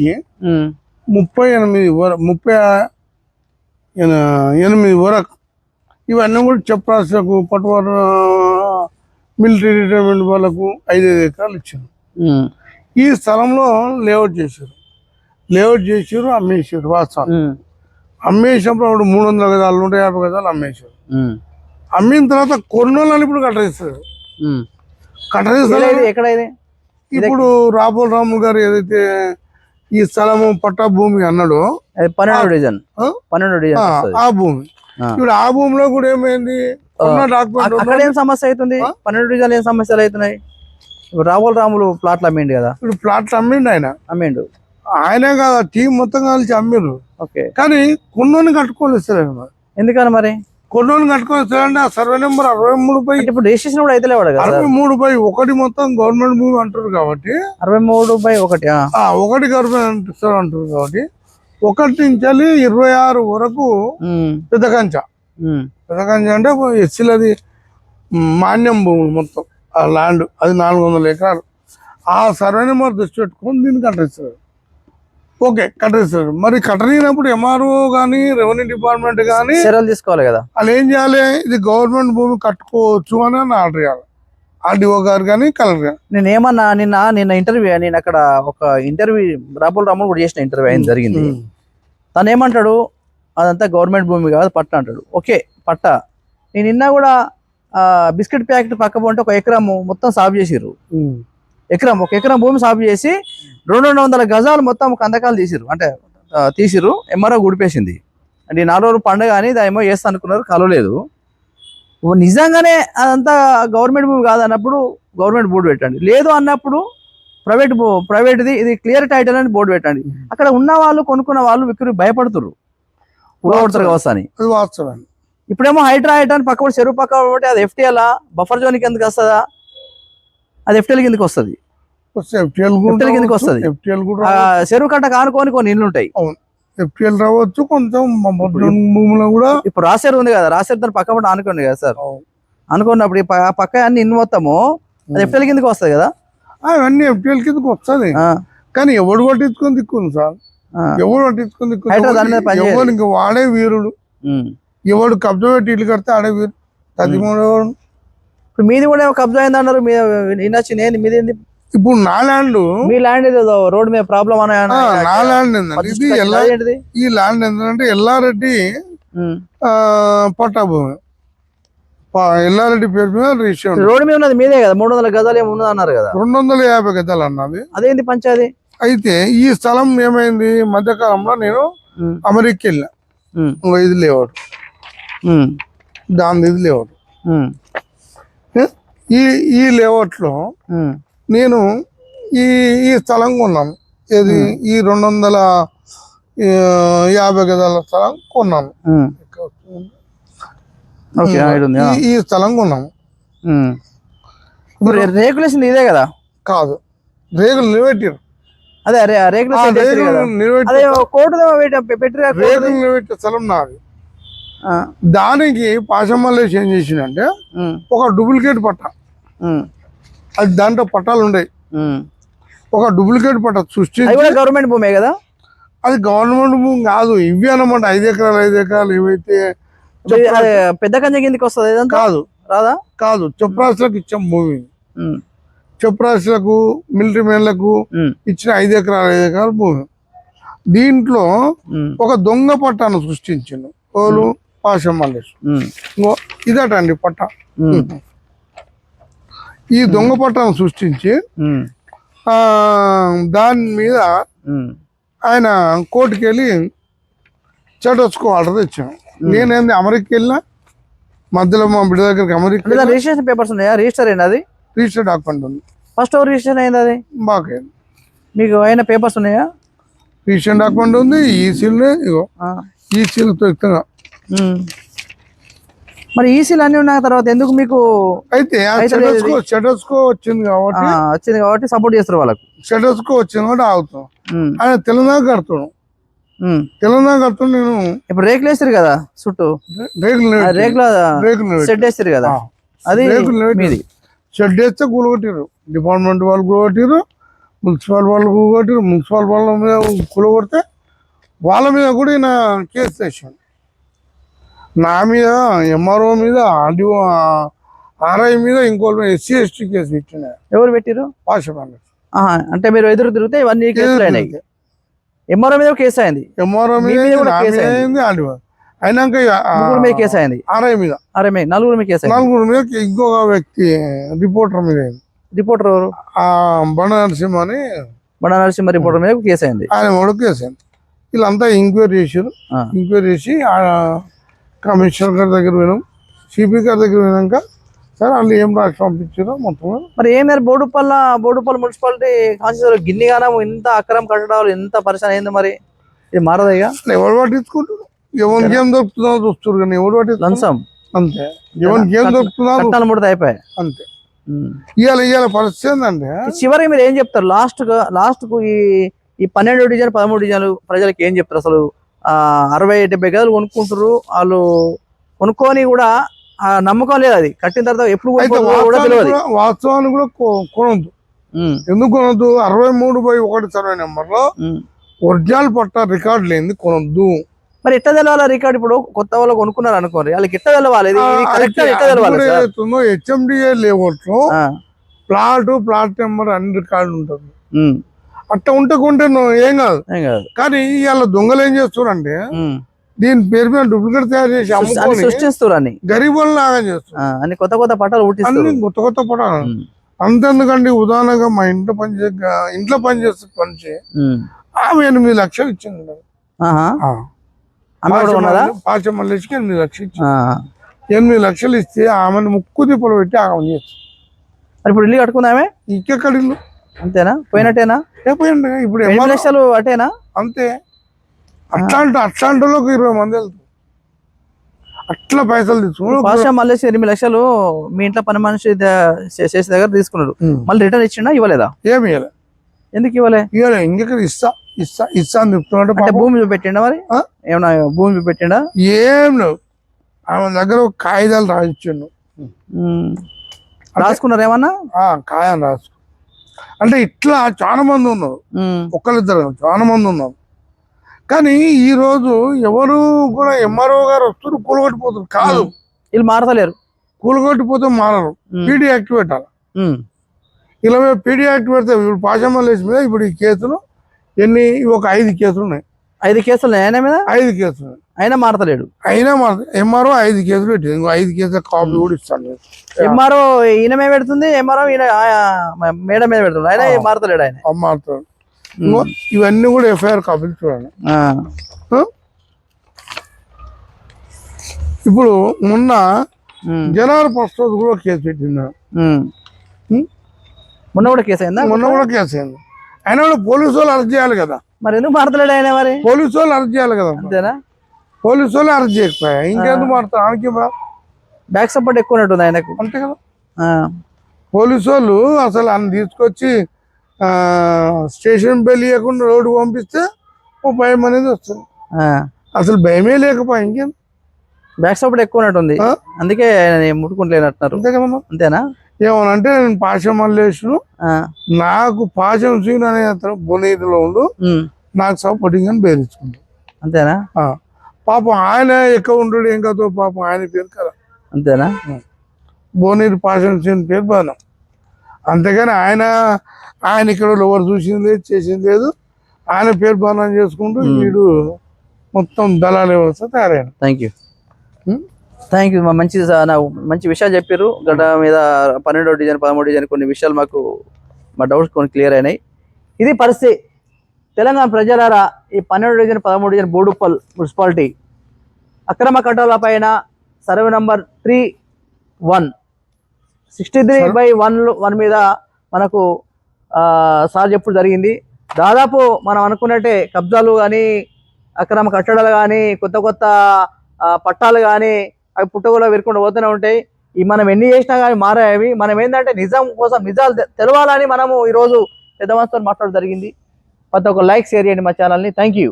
38 వరకు ఇవన్నీ కూడా చెప్రాసులకు పట్టువారు మిలిటరీ రిటైర్మెంట్ వాళ్ళకు 5 ఎకరాలు ఇచ్చారు. ఈ స్థలంలో లేఅవుట్ చేసారు అమ్మేసారు. వాస్తవం అమ్మేసినప్పుడు అప్పుడు 300 గజాలు 150 గజాలు అమ్మేసారు. అమ్మిన తర్వాత కొన్నోళ్ళని ఇప్పుడు కట్టరిస్తారు. ఇప్పుడు రాబోల్ రాములు గారు ఏదైతే ఈ స్థలము పట్టా భూమి అన్నాడో 12 డివిజన్ ఆ భూమి ఇప్పుడు ఆ భూమిలో కూడా ఏమైంది అక్కడ ఏం సమస్య అవుతుంది? 12 డివిజన్ ఏం సమస్యలు అవుతున్నాయి? రాబోల్ రాములు ప్లాట్లు అమ్మిండు కదా. ఇప్పుడు ప్లాట్లు అమ్మిండు ఆయనే కదా టీం మొత్తం కలిసి అమ్మిండ్రు. ఓకే కానీ కొన్నోని కట్టుకోలేదు సార్. ఎందుకని మరి కొన్నోని కట్టుకోలేదు? ఆ సర్వే నెంబర్ 63 ఇప్పుడు రిజిస్ట్రేషన్ కూడా అయితే 63/1 మొత్తం గవర్నమెంట్ భూమి అంటారు కాబట్టి 63/1 ఒకటి గవర్నమెంట్ అంటారు కాబట్టి 1 నుంచి 26 వరకు పెద్ద కంచ అంటే ఎస్సీలది మాన్యం భూములు మొత్తం ఆ ల్యాండ్ అది 400 ఎకరాలు. ఆ సర్వే నెంబర్ దృష్టి పెట్టుకొని దీన్ని కట్టేస్తారు. ఓకే కట్టేస్తారు. మరి కట్టనినప్పుడు ఎంఆర్ఓ కానీ రెవెన్యూ డిపార్ట్మెంట్ కానీ చర్యలు తీసుకోవాలి కదా. వాళ్ళు ఏం చేయాలి? ఇది గవర్నమెంట్ భూమి కట్టుకోవచ్చు అని ఆర్డర్ చేయాలి. ఆర్డీఓ గారు కానీ కలెక్టర్ గారు. నేను ఏమన్నా నిన్న ఇంటర్వ్యూ నేను అక్కడ ఒక ఇంటర్వ్యూ రాబోల్ రాములు కూడా చేసిన ఇంటర్వ్యూ అయింది జరిగింది. తను ఏమంటాడు? అదంతా గవర్నమెంట్ భూమి కాదు పట్ట అంటాడు. ఓకే పట్ట. నేను నిన్న కూడా బిస్కెట్ ప్యాకెట్ పక్క పోంటే 1 ఎకరం మొత్తం సాగు చేసిర్రు. 1 ఎకరం భూమి సాగు చేసి 200 గజాలు మొత్తం కందకాలు తీసిర్రు. ఎంఆర్ఓ గుడిపేసింది. అంటే 4 రోజులు పండుగ అని దామో చేస్తా అనుకున్నారు, కలవలేదు. నిజంగానే అదంతా గవర్నమెంట్ భూమి కాదన్నప్పుడు గవర్నమెంట్ బోర్డు పెట్టండి, లేదు అన్నప్పుడు ప్రైవేట్ది ఇది క్లియర్ టైటిల్ అని బోర్డు పెట్టండి. అక్కడ ఉన్న వాళ్ళు కొనుక్కున్న వాళ్ళు విక్రీ భయపడుతున్నారు కూడగొడతారు కావచ్చు అని. ఇప్పుడేమో హైడ్రా అని పక్క చెరువు పక్క అది ఎఫ్టీఎల్ బఫర్ జోన్ కిందకి వస్తుందా? అది ఎఫ్టీఎల్ కిందకి వస్తుంది. చెరువు కట్ట కానుకొని కొన్ని ఇల్లు ఉంటాయి. ఎఫ్టీఎల్ రావచ్చు కొంచెం భూములో కూడా. ఇప్పుడు రాసేరు ఉంది కదా, రాసేరు దాని పక్క అనుకోండి కదా సార్. అనుకున్నప్పుడు పక్క అన్ని ఇల్లు మొత్తము అది ఎఫ్టీఎల్ కిందకి వస్తుంది కదా. అవన్నీ ఎఫ్టీఎల్ కిందకి వస్తుంది. కానీ ఎవడు పట్టించుకొని దిక్కుంది సార్, ఎవడు పట్టించుకొని దిక్కు. ఇంకా వాడే వీరుడు. ఎవడు కబ్జా పెట్టి ఇల్లు కడితే ఆడే వీరు. 13 ఇప్పుడు మీది కూడా కబ్జా అయింది అన్నారు. మీది ఇప్పుడు నా ల్యాండ్, మీ ల్యాండ్ రోడ్ మీద ప్రాబ్లం నా ల్యాండ్ ఏంటంటే ఈ ల్యాండ్ ఏంటంటే ఎల్లారెడ్డి పట్టా భూమి. ఎల్లారెడ్డి పేరు మీద రిజిస్ట్రేషన్. రోడ్ మీద ఉన్నది మీదే కదా. 300 గజాలు ఏమి ఉన్నది అన్నారు కదా. 250 గజాలు అన్నది. అదేంటి పంచాయతీ? అయితే ఈ స్థలం ఏమైంది, మధ్యకాలంలో నేను అమెరికా వెళ్ళా. ఇది లేఅవుట్, దాని ఇది లేఅవుట్. ఈ లేఅవుట్ లో నేను ఈ స్థలం కొన్నాను. ఏది ఈ 250 గజాల స్థలం కొన్నాను. ఈ స్థలం కొన్నాము. రేకులేసింది ఇదే కదా? కాదు, రేకులు నిలబెట్టారు. అదే రేకులు నిలబెట్టే స్థలం నాది. దానికి పాశమల్లేసి ఏం చేసిందంటే ఒక డూప్లికేట్ పట్ట, అది దాంట్లో పట్టాలు ఉన్నాయి. ఒక డూప్లికేట్ పట్ట సృష్టించి. గవర్నమెంట్ భూమే కదా అది? గవర్నమెంట్ భూమి కాదు, ఇవి అన్నమాట. 5 ఎకరాలు ఏవైతే పెద్ద కంచె కిందకి వస్తుంది. కాదు రాదా? కాదు, చెప్రాసులకు ఇచ్చాం భూమి. చెప్రాసులకు మిలిటరీ మెన్లకు ఇచ్చిన 5 ఎకరాల భూమి. దీంట్లో ఒక దొంగ పట్టాను సృష్టించిండు వాళ్ళు పాశమల్లేసి. ఇదటండి పట్ట. ఈ దొంగ పట్టాను సృష్టించి దాని మీద ఆయన కోర్టుకి వెళ్ళి చెడొచ్చుకో ఆర్డర్ తెచ్చాను. నేనేంది అమెరికా వెళ్ళినా, మధ్యలో మా బిడ్డ దగ్గరికి అమెరికా. రిజిస్ట్రేషన్ పేపర్స్ ఉన్నాయా? రిజిస్టర్ అయినా? అది రిజిస్టర్ డాక్యుమెంట్ ఉంది. ఫస్ట్ రిజిస్ట్రేషన్ అయింది అది? బాగైంది. మీకు అయినా పేపర్స్ ఉన్నాయా? రిజిస్ట్రేషన్ డాక్యుమెంట్ ఉంది. ఈసీలతో ఎక్కువ. మరి ఈసీలు అన్ని ఉన్న తర్వాత ఎందుకు మీకు? అయితే షెడోస్కో వచ్చింది కాబట్టి సపోర్ట్ చేస్తారు వాళ్ళకు. షెడోస్కో వచ్చింది కాబట్టి ఆగుతాం. ఆయన తెలంగాణ కడుతున్నాం. నేను ఇప్పుడు రేకులు వేస్తారు కదా చుట్టూ, రేకుల షెడ్ వేస్తారు కదా, అది షెడ్ వేస్తే కూలగొట్టారు. డిపార్ట్మెంట్ వాళ్ళు కూలగొట్టారు, మున్సిపల్ వాళ్ళు కూలగొట్టి మున్సిపల్ వాళ్ళ మీద కూలగొడితే వాళ్ళ మీద కూడా ఈయన కేసు తెచ్చాడు. నా మీద, ఎంఆర్ఓ మీద, ఆర్డీఓ, ఆర్ఐ మీద, ఇంకోళ్ళ ఎస్సీ ఎస్టీ కేసు పెట్టిన. ఎవరు పెట్టారు? పాశమల్లేష్. అంటే మీరు ఎదురు తిరిగితే ఇవన్నీ కేసులు అయినాయి. ఎంఆర్ఓ మీద కేసు అయింది, ఎంఆర్ఓ మీద అయింది, ఆర్డీఓ అయినాక కేసు అయింది, ఆర్ఐ మీద, నలుగురు మీద కేసు, నలుగురు మీద, ఇంకొక వ్యక్తి రిపోర్టర్ మీద అయింది. రిపోర్టర్ ఎవరు? బండ నరసింహ అని, బండ నరసింహ రిపోర్టర్ మీద కేసు అయింది. ఆయన కూడా కేసు అయింది. వీళ్ళంతా ఎంక్వైరీ చేశారు. ఎంక్వైరీ చేసి కమిషనర్ గారి దగ్గర పోయినాం, సిపి గారి దగ్గర పోయినాక సార్ వాళ్ళు ఏం రాసి పంపించారో మొత్తం. మరి ఏం బోడుపల్లి మున్సిపాలిటీ కాన్స్టిట్యూన్సీ గిన్నిగానం ఇంత అక్రమ కట్టడాలు ఎంత పరిశ్రమ అయింది, మరి ఇది మారదయ్యా? ఎవరు పట్టించుకుంటారు? ఎవరికి ఏం దొరుకుతుందో చూస్తారు కానీ ఎవరు పట్టించుకుంటాం? అంతే, ఎవరికి ఏం దొరుకుతుందో ముడితే అయిపోయాయి అంతే. ఇవాళ పరిస్థితి ఏంటంటే చివరికి మీరు ఏం చెప్తారు? లాస్ట్ కు ఈ 12 డివిజన్ 13 డివిజన్లు ప్రజలకు ఏం చెప్తారు? అసలు 60-70 గదులు కొనుక్కుంటారు వాళ్ళు, కొనుక్కొని కూడా నమ్మకం లేదు, అది కట్టిన తర్వాత ఎప్పుడు వాస్తవాన్ని కూడా కొనద్దు. ఎందుకు కొనద్దు? 63/1 సర్వే నెంబర్ లో ఒరిజినల్ పట్టా రికార్డు లేని కొనద్దు. మరి ఎట్లా తెలవాలి రికార్డు? ఇప్పుడు కొత్త వాళ్ళు కొనుక్కున్నారు అనుకోండి, వాళ్ళకి ఎట్లా తెలవాలి? హెచ్ఎండిఏ లేఅవుట్ లో ప్లాట్ నెంబర్ అన్ని రికార్డు ఉంటుంది. అట్లా ఉంటే కొంటే ఏం కాదు. కానీ ఇవాళ దొంగలు ఏం చేస్తారు అంటే దీని పేరు మీద డూప్లికేట్ తయారు చేసి సృష్టిస్తారు, గరీబులను లాగా చేస్తారు, అన్ని కొత్త పట్టాలు అన్ని కొత్త పట్టాలు. అంతెందుకండి, ఉదాహరణగా మా ఇంట్లో పనిచేస్తే పనిచే ఆమె 8 లక్షలు ఇచ్చింది. పాశమల్లేష్కి 8 లక్షలు ఇచ్చింది. 8 లక్షలు ఇస్తే ఆమెను ముక్కు తిప్పలు పెట్టి ఆమె చేస్తుంది. ఇప్పుడు ఇల్లు కట్టుకుందామే, ఇంకెక్కడ ఇల్లు? అంతేనా? పోయినట్టేనా? ఇప్పుడు 8 లక్షలు అటేనా? అంతే. అట్లాంటి 20 మంది వెళ్తారు, అట్లా పైసలు తీసుకున్నారు. పాశమల్లేష్ 8 లక్షలు మీ ఇంట్లో పని మనిషి చేసే దగ్గర తీసుకున్నాడు, మళ్ళీ రిటర్న్ ఇచ్చిండా? ఇవ్వలేదా? ఏమి ఇవ్వలే. ఎందుకు ఇవ్వలే? ఇంకెక్కడ ఇస్తా అని చెప్తున్నాడు. భూమి చూపెట్టిండా? మరి ఏమన్నా భూమి చూపెట్టిండా? ఏం లేవు. ఆమె దగ్గర కాగితాలు రాసిచ్చాడు. రాసుకున్నారు ఏమన్నా? కాయం రాసుకు అంటే ఇట్లా చాలా మంది ఉన్నారు, ఒకళ్ళిద్దరు చాలా మంది ఉన్నారు. కానీ ఈ రోజు ఎవరు కూడా ఎంఆర్ఓ గారు వస్తారు, కూలగొట్టిపోతారు. కాదు, వీళ్ళు మారతలేరు. కూలగొట్టిపోతే మారరు, పీడీ యాక్ట్ పెట్టాలి. ఇలా పీడీ యాక్ట్ పెడితే ఇప్పుడు పాశమల్లేష్ మీద ఇప్పుడు ఈ కేసులు ఒక 5 కేసులు ఉన్నాయి. 5 కేసులు ఆయన మీద? 5 కేసులు. అయినా మారతలేడు. ఎంఆర్ఓ 5 కేసులు పెట్టింది. ఇంకో 5 కేసుల కాపీ కూడా ఇస్తాను. ఎంఆర్ఓ ఈయన మీద పెడుతుంది, ఎంఆర్ఓ ఈయన మేడం మీద పెడుతుంది, ఆయన మారతలేడు. ఆయన మారుతాడు. ఇవన్నీ కూడా ఎఫ్ఐఆర్ కాపీలు చూడండి. ఇప్పుడు మొన్న జనవరి 1st రోజు కూడా కేసు పెట్టింది. మొన్న కూడా కేసు అయిందా? మొన్న కూడా కేసు అయింది. ఆయన కూడా పోలీసు వాళ్ళు అరెస్ట్ చేయాలి కదా. మరి ఎందుకు మారతలేడు ఆయన? మరి పోలీసు వాళ్ళు అరెస్ట్ చేయాలి కదా. అంతేనా? పోలీసు వాళ్ళు అరెస్ట్ చేయకపోయా ఇంకెందుకు మారుతారు? ఆయనకి బ్యాక్ సపోర్ట్ ఎక్కువ ఉన్నట్టుంది ఆయనకు. అంతే కదా. పోలీసు వాళ్ళు అసలు ఆయన తీసుకొచ్చి స్టేషన్ బెల్ ఇవ్వకుండా రోడ్డు పంపిస్తే భయం అనేది వస్తుంది. అసలు భయమే లేకపోయా ఇంకేం. బ్యాక్ సపోర్ట్ ఎక్కువ ఉన్నట్టుంది, అందుకే ముట్టుకుంటలేనట్టున్నారు. అంతే కదా. అంతేనా? ఏమనంటే నేను పాశమల్లేష్ నాకు పాశం సీన్ అనే అతను బొనీతిలో ఉండు, నాకు సపోర్టింగ్ అని బేరించుకుంటాడు. అంతేనా? పాపం ఆయన ఎక్కువ ఉంటాడు, ఏం కాదు పాపం ఆయన పేరు కదా. అంతేనా? బోనీరు పాశం సీన్ పేరు బాధం. అంతేగాని ఆయన ఇక్కడ ఎవరు చూసింది లేదు, చేసింది లేదు. ఆయన పేరు బాణం చేసుకుంటూ వీడు మొత్తం దళాల వ్యవస్థ తయారైన. Thank you. మంచి విషయాలు చెప్పారు. గడ్డ మీద 12వ డివిజన్ 13వ డివిజన్ కొన్ని విషయాలు మా డౌట్స్ కొన్ని క్లియర్ అయినాయి. ఇది పరిస్థితి. తెలంగాణ ప్రజలారా, ఈ 12వ డివిజన్ 13వ డివిజన్ బోడుప్పల్ మున్సిపాలిటీ అక్రమ కట్టాల పైన సర్వే నంబర్ 63/1 మీద మనకు సార్ చెప్పుడు జరిగింది. దాదాపు మనం అనుకున్నట్టే కబ్జాలు కానీ, అక్రమ కట్టడాలు కానీ, కొత్త పట్టాలు కానీ అవి పుట్టగొల విరుకుండా పోతూనే ఉంటాయి. మనం ఎన్ని చేసినా కానీ మారాయి. మనం ఏంటంటే నిజం కోసం నిజాలు తెలవాలని మనము ఈరోజు పెద్ద మనసుతో మాట్లాడడం జరిగింది. ప్రతి ఒక్క లైక్ షేర్ చేయండి మా ఛానల్ని. Thank you.